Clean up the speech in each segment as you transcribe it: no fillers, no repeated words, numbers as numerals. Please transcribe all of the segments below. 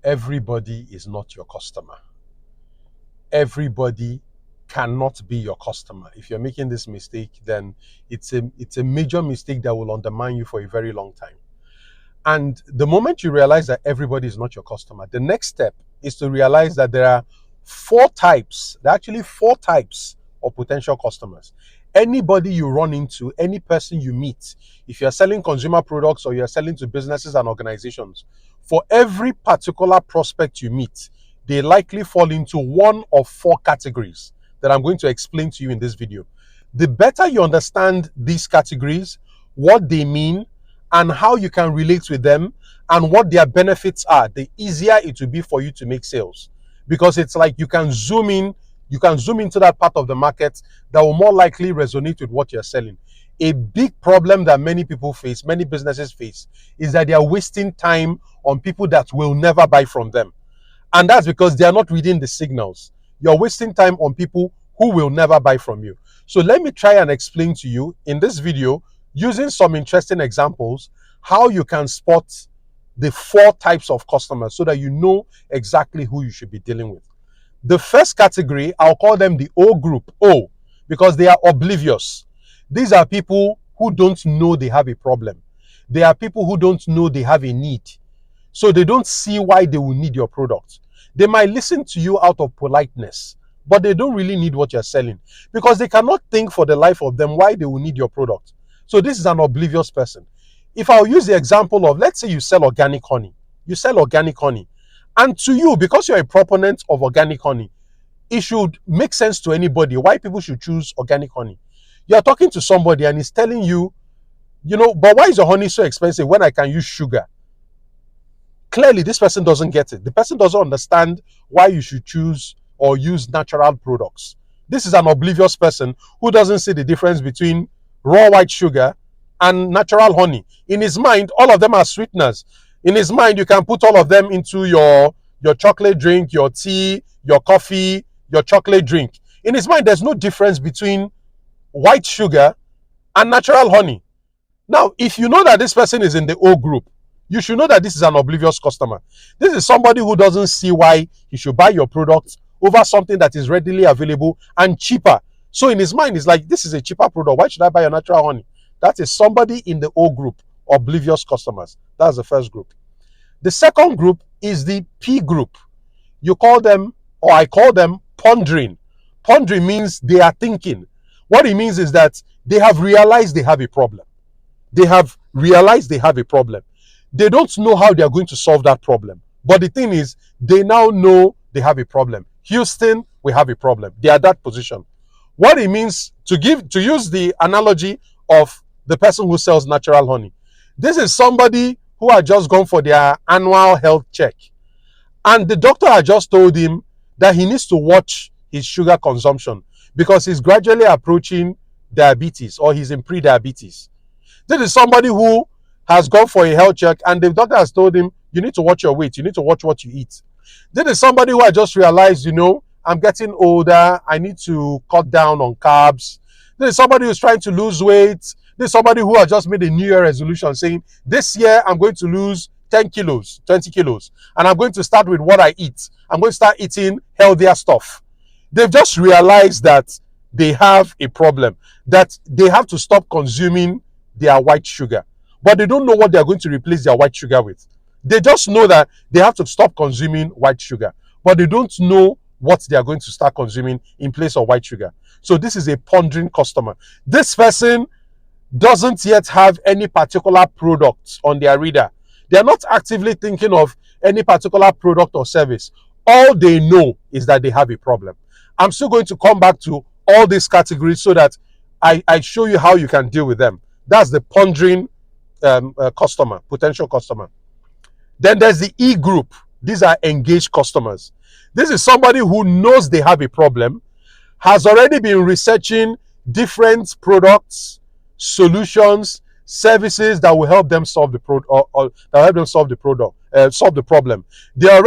Everybody is not your customer. Everybody cannot be your customer. If you're making this mistake, then it's a major mistake that will undermine you for a very long time. And the moment you realize that everybody is not your customer, the next step is to realize that there are actually four types of potential customers. Anybody you run into, any person you meet, if you're selling consumer products or you're selling to businesses and organizations, for every particular prospect you meet, they likely fall into one of four categories that I'm going to explain to you in this video. The better you understand these categories, what they mean, and how you can relate with them, and what their benefits are, the easier it will be for you to make sales. Because it's like you can zoom into that part of the market that will more likely resonate with what you're selling. A big problem that many people face, many businesses face, is that they are wasting time on people that will never buy from them. And that's because they are not reading the signals. You're wasting time on people who will never buy from you. So let me try and explain to you in this video, using some interesting examples, how you can spot the four types of customers so that you know exactly who you should be dealing with. The first category, I'll call them the O group, O, because they are oblivious. These are people who don't know they have a problem. They are people who don't know they have a need. So they don't see why they will need your product. They might listen to you out of politeness, but they don't really need what you're selling because they cannot think for the life of them why they will need your product. So this is an oblivious person. If I'll use the example of, let's say you sell organic honey. You sell organic honey. And to you, because you're a proponent of organic honey, it should make sense to anybody why people should choose organic honey. You're talking to somebody and he's telling you, but why is your honey so expensive when I can use sugar? Clearly, this person doesn't get it. The person doesn't understand why you should choose or use natural products. This is an oblivious person who doesn't see the difference between raw white sugar and natural honey. In his mind, all of them are sweeteners. In his mind, you can put all of them into your chocolate drink, your tea, your coffee, your chocolate drink. In his mind, there's no difference between white sugar and natural honey. Now, if you know that this person is in the O group, you should know that this is an oblivious customer. This is somebody who doesn't see why he should buy your product over something that is readily available and cheaper. So in his mind, it's like, this is a cheaper product. Why should I buy your natural honey? That is somebody in the O group, oblivious customers. That's the first group. The second group is the P group. You call them, or I call them, pondering. Pondering means they are thinking. What it means is that they have realized they have a problem. They have realized they have a problem. They don't know how they are going to solve that problem. But the thing is, they now know they have a problem. Houston, we have a problem. They are that position. What it means, to use the analogy of the person who sells natural honey. This is somebody who had just gone for their annual health check. And the doctor had just told him that he needs to watch his sugar consumption because he's gradually approaching diabetes, or he's in pre-diabetes. This is somebody who has gone for a health check and the doctor has told him, you need to watch your weight, you need to watch what you eat. This is somebody who I just realized, I'm getting older, I need to cut down on carbs. This is somebody who's trying to lose weight. This is somebody who has just made a New Year resolution saying, this year I'm going to lose 10 kilos, 20 kilos, and I'm going to start with what I eat. I'm going to start eating healthier stuff. They've just realized that they have a problem, that they have to stop consuming their white sugar. But they don't know what they're going to replace their white sugar with. They just know that they have to stop consuming white sugar, but they don't know what they are going to start consuming in place of white sugar. So this is a pondering customer. This person doesn't yet have any particular product on their radar. They are not actively thinking of any particular product or service. All they know is that they have a problem. I'm still going to come back to all these categories so that I show you how you can deal with them. That's the pondering customer, potential customer. Then there's the E group. These are engaged customers. This is somebody who knows they have a problem, has already been researching different products, solutions, services that will help them solve the solve the problem. They are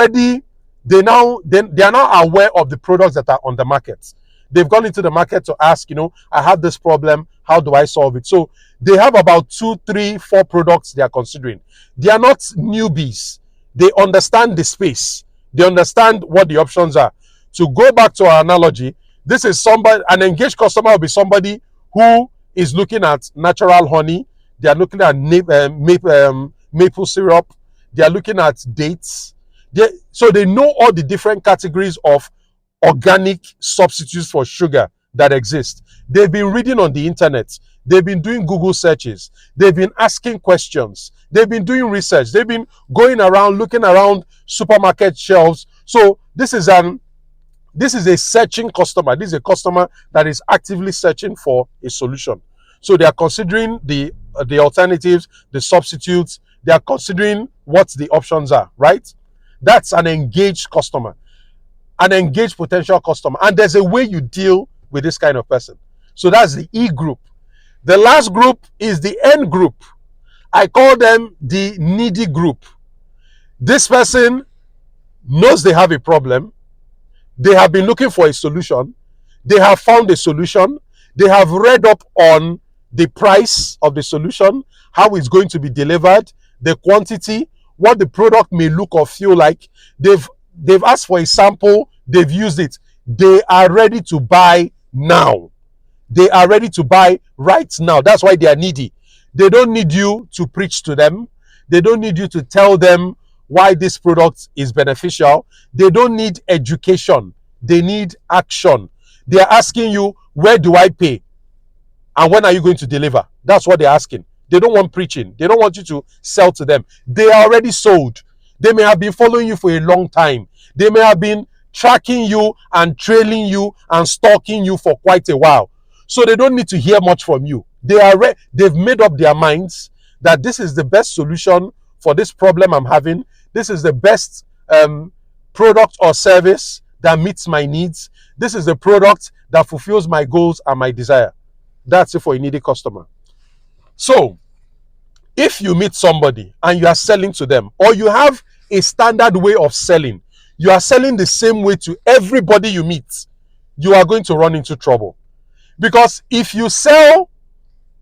now aware of the products that are on the market. They've gone into the market to ask, I have this problem, how do I solve it? So they have about 2, 3, 4 products they are considering. They are not newbies. They understand the space. They understand what the options are. To go back to our analogy, this is somebody, an engaged customer will be somebody who is looking at natural honey. They are looking at maple syrup. They are looking at dates. So they know all the different categories of organic substitutes for sugar that exist. They've been reading on the internet. They've been doing Google searches. They've been asking questions. They've been doing research. They've been going around, looking around supermarket shelves. So this is a searching customer. This is a customer that is actively searching for a solution. So they are considering the alternatives, the substitutes. They are considering what the options are, right? That's an engaged customer, an engaged potential customer. And there's a way you deal with this kind of person. So that's the E group. The last group is the N group. I call them the needy group. This person knows they have a problem. They have been looking for a solution. They have found a solution. They have read up on the price of the solution, how it's going to be delivered, the quantity, what the product may look or feel like. They've asked for a sample. They've used it. They are ready to buy now. They are ready to buy right now. That's why they are needy. They don't need you to preach to them. They don't need you to tell them why this product is beneficial. They don't need education. They need action. They are asking you, where do I pay? And when are you going to deliver? That's what they're asking. They don't want preaching. They don't want you to sell to them. They are already sold. They may have been following you for a long time. They may have been tracking you and trailing you and stalking you for quite a while. So they don't need to hear much from you. They've made up their minds that this is the best solution for this problem I'm having. This is the best product or service that meets my needs. This is the product that fulfills my goals and my desire. That's it for a needy customer. So if you meet somebody and you are selling to them, or you have a standard way of selling, you are selling the same way to everybody you meet, you are going to run into trouble. Because if you sell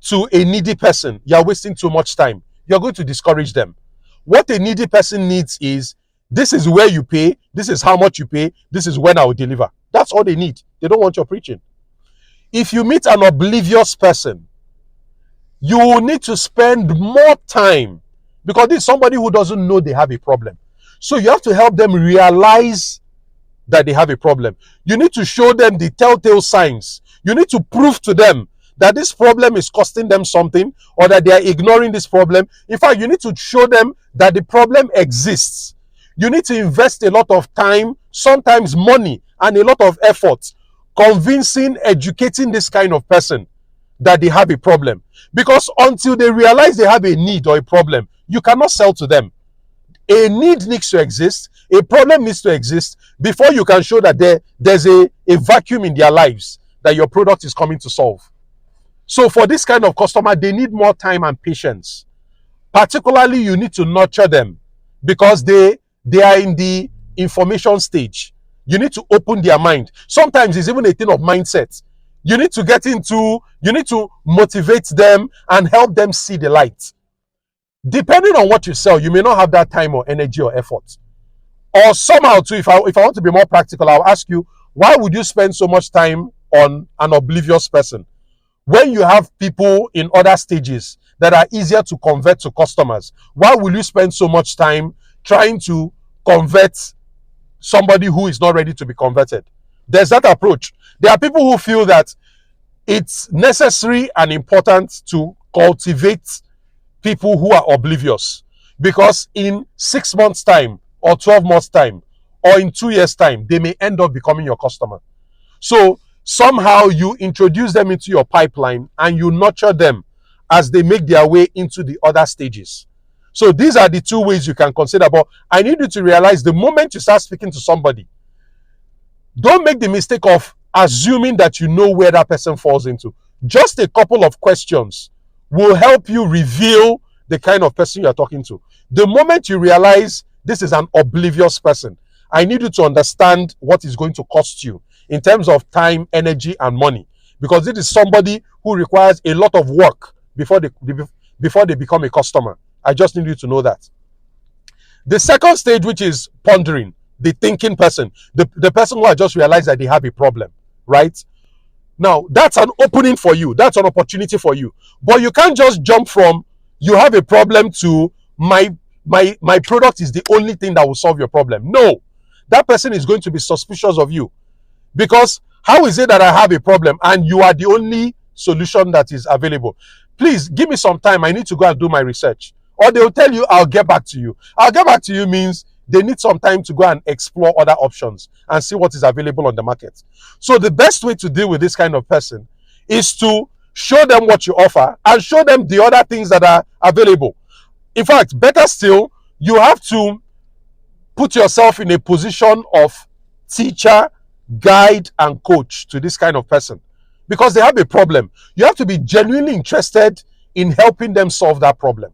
to a needy person, you are wasting too much time. You're going to discourage them. What a needy person needs is, this is where you pay, this is how much you pay, this is when I will deliver. That's all they need. They don't want your preaching. If you meet an oblivious person, you will need to spend more time, because this is somebody who doesn't know they have a problem. So you have to help them realize that they have a problem. You need to show them the telltale signs. You need to prove to them that this problem is costing them something, or that they are ignoring this problem. In fact, you need to show them that the problem exists. You need to invest a lot of time, sometimes money, and a lot of effort convincing, educating this kind of person that they have a problem. Because until they realize they have a need or a problem, you cannot sell to them. A need needs to exist, a problem needs to exist before you can show that there's a vacuum in their lives that your product is coming to solve. So for this kind of customer, they need more time and patience. Particularly, you need to nurture them, because they are in the information stage. You need to open their mind. Sometimes it's even a thing of mindset. You need to motivate them and help them see the light. Depending on what you sell, you may not have that time or energy or effort. Or somehow too, if I want to be more practical, I'll ask you, why would you spend so much time on an oblivious person when you have people in other stages that are easier to convert to customers? Why will you spend so much time trying to convert somebody who is not ready to be converted? There's that approach. There are people who feel that it's necessary and important to cultivate people who are oblivious, because in 6 months' time, or 12 months' time, or in 2 years' time, they may end up becoming your customer. So somehow you introduce them into your pipeline and you nurture them as they make their way into the other stages. So these are the two ways you can consider. But I need you to realize, the moment you start speaking to somebody, don't make the mistake of assuming that you know where that person falls into. Just a couple of questions will help you reveal the kind of person you are talking to. The moment you realize this is an oblivious person, I need you to understand what is going to cost you in terms of time, energy, and money. Because this is somebody who requires a lot of work before they become a customer. I just need you to know that. The second stage, which is pondering, the thinking person, the person who has just realized that they have a problem, right? Now, that's an opening for you. That's an opportunity for you. But you can't just jump from you have a problem to my product is the only thing that will solve your problem. No. That person is going to be suspicious of you, because how is it that I have a problem and you are the only solution that is available? Please give me some time. I need to go and do my research. Or they'll tell you, I'll get back to you. I'll get back to you means they need some time to go and explore other options and see what is available on the market. So the best way to deal with this kind of person is to show them what you offer and show them the other things that are available. In fact, better still, you have to put yourself in a position of teacher, guide, and coach to this kind of person, because they have a problem. You have to be genuinely interested in helping them solve that problem.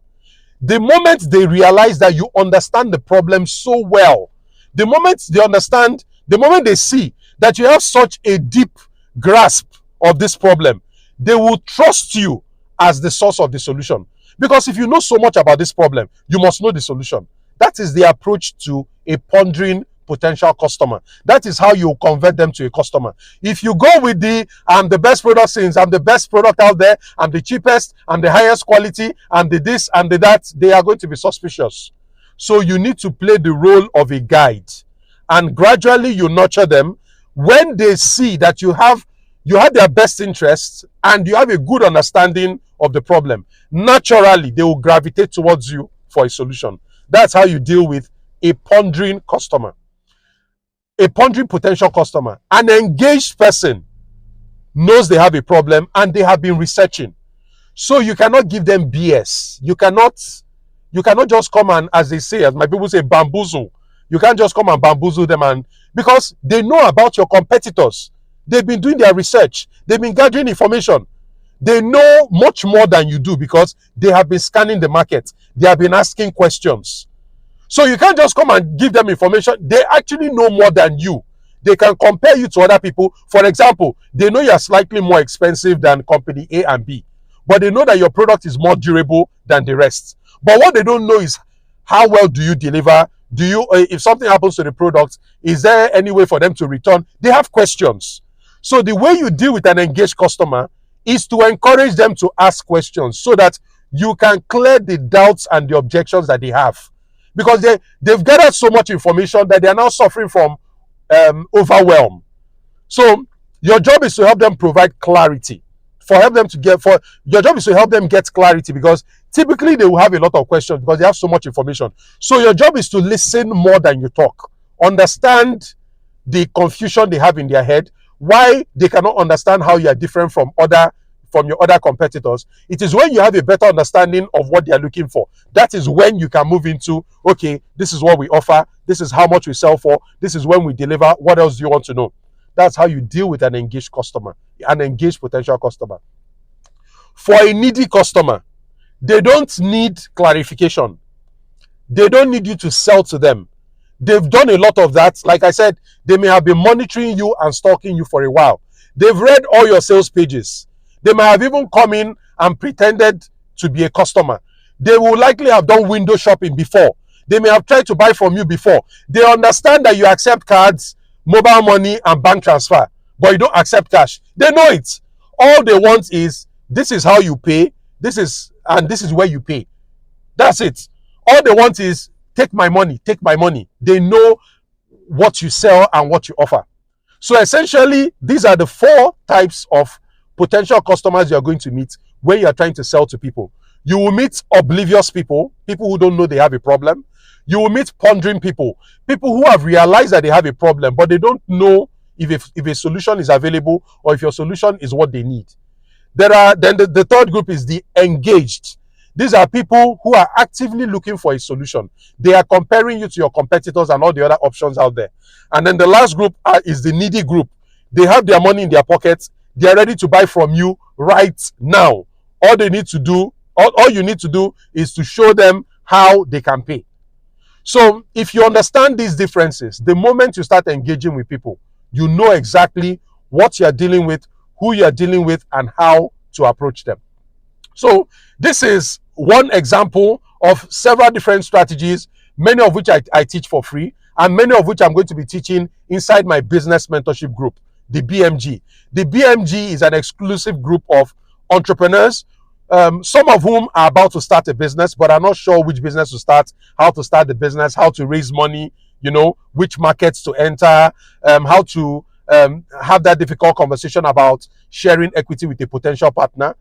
The moment they realize that you understand the problem so well, the moment they see that you have such a deep grasp of this problem, they will trust you as the source of the solution. Because if you know so much about this problem, you must know the solution. That is the approach to a pondering potential customer. That is how you convert them to a customer. If you go with I'm the best product since, I'm the best product out there, I'm the cheapest, I'm the highest quality, and the this and the that, they are going to be suspicious. So you need to play the role of a guide, and gradually you nurture them. When they see that you have their best interests and you have a good understanding of the problem, naturally they will gravitate towards you for a solution. That's how you deal with a pondering customer. A pondering potential customer. An engaged person knows they have a problem and they have been researching. So you cannot give them BS. You cannot just come and, as they say, as my people say, bamboozle. You can't just come and bamboozle them, and because they know about your competitors. They've been doing their research. They've been gathering information. They know much more than you do because they have been scanning the market. They have been asking questions. So you can't just come and give them information. They actually know more than you. They can compare you to other people. For example, they know you're slightly more expensive than company A and B, but they know that your product is more durable than the rest. But what they don't know is how well do you deliver? Do you, if something happens to the product, is there any way for them to return? They have questions. So the way you deal with an engaged customer is to encourage them to ask questions so that you can clear the doubts and the objections that they have. Because they've gathered so much information that they are now suffering from overwhelm. So your job is to help them provide clarity. Your job is to help them get clarity, because typically they will have a lot of questions because they have so much information. So your job is to listen more than you talk. Understand the confusion they have in their head, why they cannot understand how you are different from your other competitors. It is when you have a better understanding of what they are looking for. That is when you can move into, okay, this is what we offer. This is how much we sell for. This is when we deliver. What else do you want to know? That's how you deal with an engaged customer, an engaged potential customer. For a needy customer, they don't need clarification. They don't need you to sell to them. They've done a lot of that. Like I said, they may have been monitoring you and stalking you for a while. They've read all your sales pages. They may have even come in and pretended to be a customer. They will likely have done window shopping before. They may have tried to buy from you before. They understand that you accept cards, mobile money, and bank transfer, but you don't accept cash. They know it. All they want is, this is how you pay, this is where you pay. That's it. All they want is, take my money, take my money. They know what you sell and what you offer. So essentially, these are the 4 types of potential customers you're going to meet when you're trying to sell to people. You will meet oblivious people who don't know they have a problem. You will meet pondering people who have realized that they have a problem, but they don't know if a solution is available or if your solution is what they need. Then the third group is the engaged. These are people who are actively looking for a solution. They are comparing you to your competitors and all the other options out there. And then the last group is the needy group. They have their money in their pockets. They are ready to buy from you right now. All you need to do is to show them how they can pay. So if you understand these differences, the moment you start engaging with people, you know exactly what you're dealing with, who you're dealing with, and how to approach them. So this is one example of several different strategies many of which I teach for free, and many of which I'm going to be teaching inside my business mentorship group, the BMG. The BMG is an exclusive group of entrepreneurs, some of whom are about to start a business, but are not sure which business to start, how to start the business, how to raise money, which markets to enter, how to have that difficult conversation about sharing equity with a potential partner.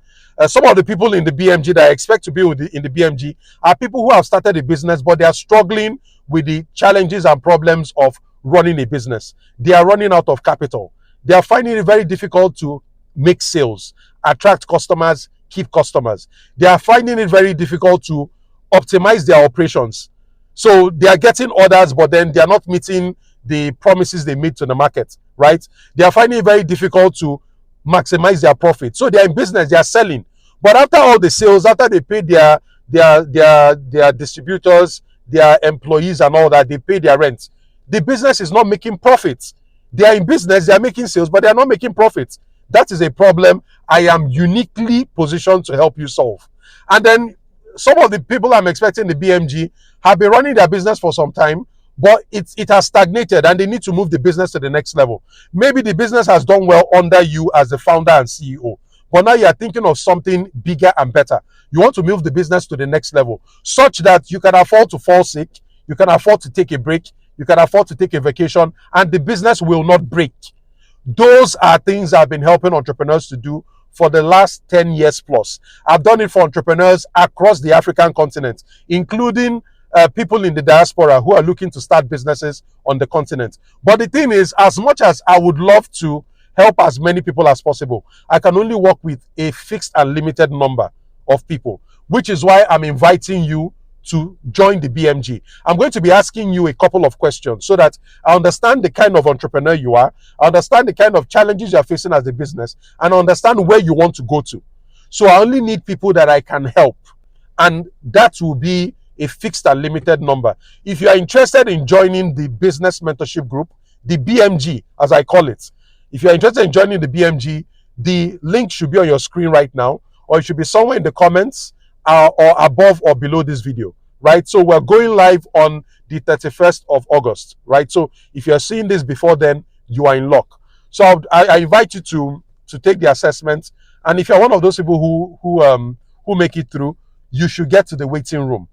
Some of the people in the BMG that I expect to be in the BMG are people who have started a business, but they are struggling with the challenges and problems of running a business. They are running out of capital. They are finding it very difficult to make sales, attract customers, keep customers. They are finding it very difficult to optimize their operations. So they are getting orders, but then they are not meeting the promises they made to the market, right? They are finding it very difficult to maximize their profit. So they are in business, they are selling. But after all the sales, after they pay their distributors, their employees and all that, they pay their rent, the business is not making profits. They are in business, they are making sales, but they are not making profits. That is a problem I am uniquely positioned to help you solve. And then some of the people I'm expecting the BMG have been running their business for some time, but it has stagnated and they need to move the business to the next level. Maybe the business has done well under you as the founder and CEO, but now you are thinking of something bigger and better. You want to move the business to the next level such that you can afford to fall sick, you can afford to take a break, you can afford to take a vacation, and the business will not break. Those are things I've been helping entrepreneurs to do for the last 10 years plus. I've done it for entrepreneurs across the African continent, including people in the diaspora who are looking to start businesses on the continent. But the thing is, as much as I would love to help as many people as possible, I can only work with a fixed and limited number of people, which is why I'm inviting you to join the BMG. I'm going to be asking you a couple of questions so that I understand the kind of entrepreneur you are, I understand the kind of challenges you're facing as a business, and I understand where you want to go to. So I only need people that I can help, and that will be a fixed and limited number. If you are interested in joining the business mentorship group, the BMG, as I call it, if you're interested in joining the BMG, the link should be on your screen right now, or it should be somewhere in the comments or above or below this video, right? So we're going live on the 31st of August, right? So if you're seeing this before then, you are in luck. So I invite you to take the assessment, and if you're one of those people who make it through, you should get to the waiting room,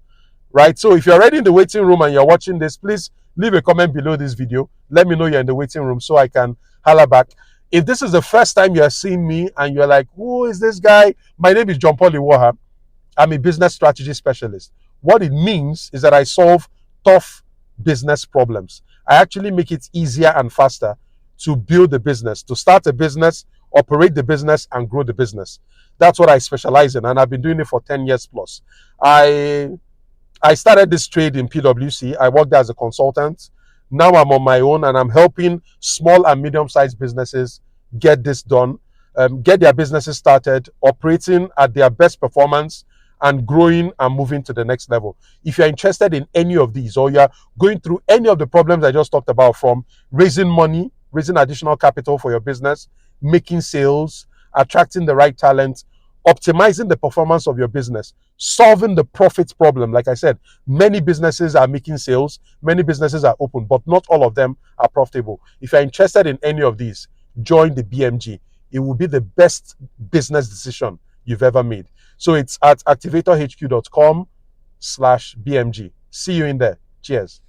right? So if you're already in the waiting room and you're watching this, please leave a comment below this video. Let me know you're in the waiting room so I can holler back. If this is the first time you're seeing me and you're like, who is this guy? My name is John Paul Iwuoha. I'm a business strategy specialist. What it means is that I solve tough business problems. I actually make it easier and faster to build a business, to start a business, operate the business, and grow the business. That's what I specialize in, and I've been doing it for 10 years plus. I started this trade in PwC. I worked there as a consultant. Now I'm on my own and I'm helping small and medium-sized businesses get this done, get their businesses started, operating at their best performance, and growing and moving to the next level. If you're interested in any of these, or you're going through any of the problems I just talked about, from raising money, raising additional capital for your business, making sales, attracting the right talent, optimizing the performance of your business, solving the profit problem. Like I said, many businesses are making sales, many businesses are open, but not all of them are profitable. If you're interested in any of these, join the BMG. It will be the best business decision you've ever made. So it's at activatorhq.com/BMG. See you in there. Cheers.